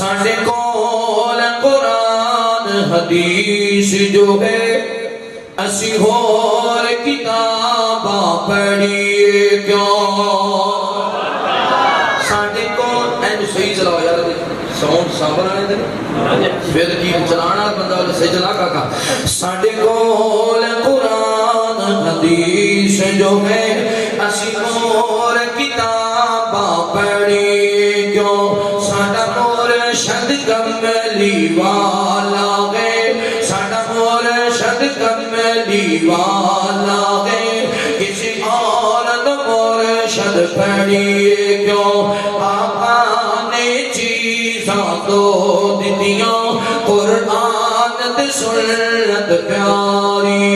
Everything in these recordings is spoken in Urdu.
ساڈے کول قرآن حدیث جو ہے اسی ہور کتاباں پڑھیے کیوں ساڈے کول اینو صحیح چلاؤ یار ساؤنڈ سامبر آنے دے پھر کی چلانا بندہ والے صحیح چلا کا ساڈے کول قرآن حدیث جو ہے اسی ہور کتاباں پڑھیے کیوں ساڈا مرشد کملی والا ہے ساڈا مرشد کملی والا ہے کسی اور مرشد پڑھیے کیوں آقا نے چیزاں تو دتیاں قرآن تے سنت پیاری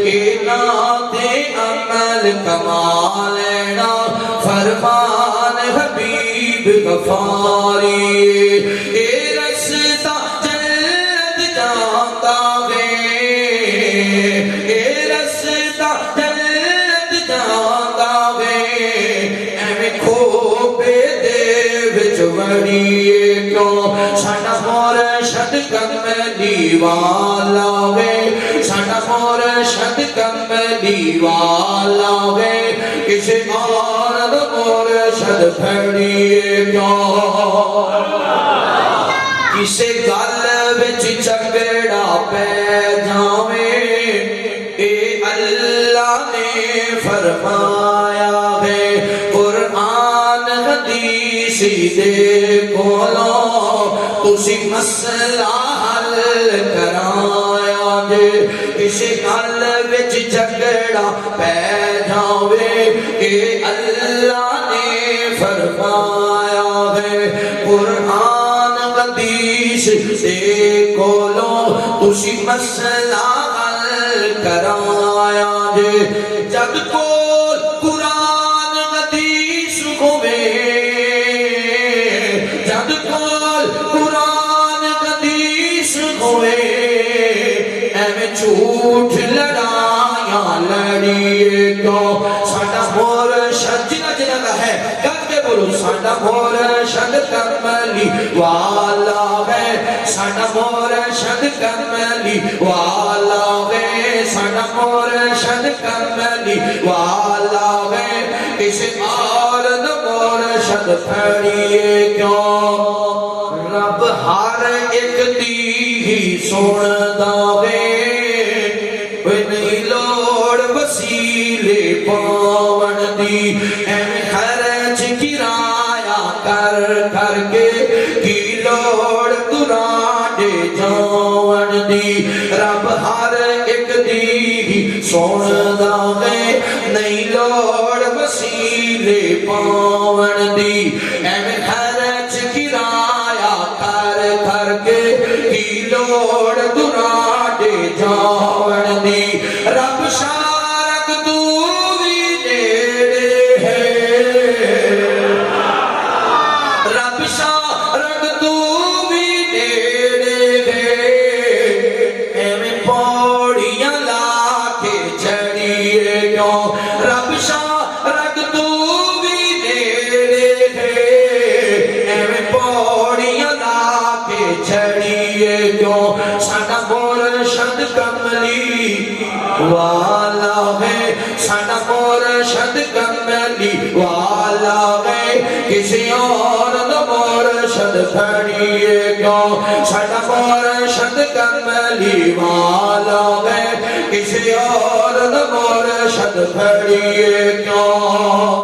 اے نات عمل کمالینا فرمان حبیب غفاری اے رستا جنت جاتا ہے اے رستا جنت جاتا ہے ایویں کھوپے دے وچ وڑیے کیوں ساڈا مرشد کملی والا ہے ساڈا مرشد کملی والا ہے کسی اور مرشد پھڑیے کیوں کسے گل وچ جھگڑا پے جاویں اے اللہ نے فرمایا ہے قرآن حدیث دے کولوں تسی مسئلہ حل کرایا جے کسے گل وچ جھگڑا پے جاویں اے اللہ نے فرمایا ہے قرآن حدیث دے کولوں تسی مسئلہ حل کرایا جے جب کول قرآن حدیث ہوئے جب کول قرآن حدیث ہوئے ایویں جھوٹ لڑائیاں لڑیے کیوں ساڈا مرشد جنہ جنہ کا ہے کہہ کے بولو ساڈا مرشد کملی والا ہے ساڈا مرشد کملی والا ہے ساڈا مرشد کملی والا ہے کسی اور مرشد پھڑیے کیوں رب ہر ایک دی سندا وے نہیں لوڑ وسیلے پاون دی ایویں خرچ کرایہ کر کر کے کی لوڑ تراڈے جاون دی رب ہر ایک دی سندا ہے نہیں لوڑ وسیلے پاون دی ایویں خرچ کرایہ کر کر کے کی لوڑ تراڈے جاون دی رب شارک تو بھی نیڑے ہے رب شارک تو بھی نیڑے ہے ایویں پوڑیاں لا کے چڑھیے کیوں رب شارک تو بھی نیڑے ہے ایویں پوڑیاں لا کے چڑھیے کیوں ساڈا مرشد کملی والا ہے ساڈا مرشد کملی والا ہے کسی اور مرشد پھڑیے کیوں ساڈا مرشد کملی والا ہے کسی اور مرشد پھڑیے کیوں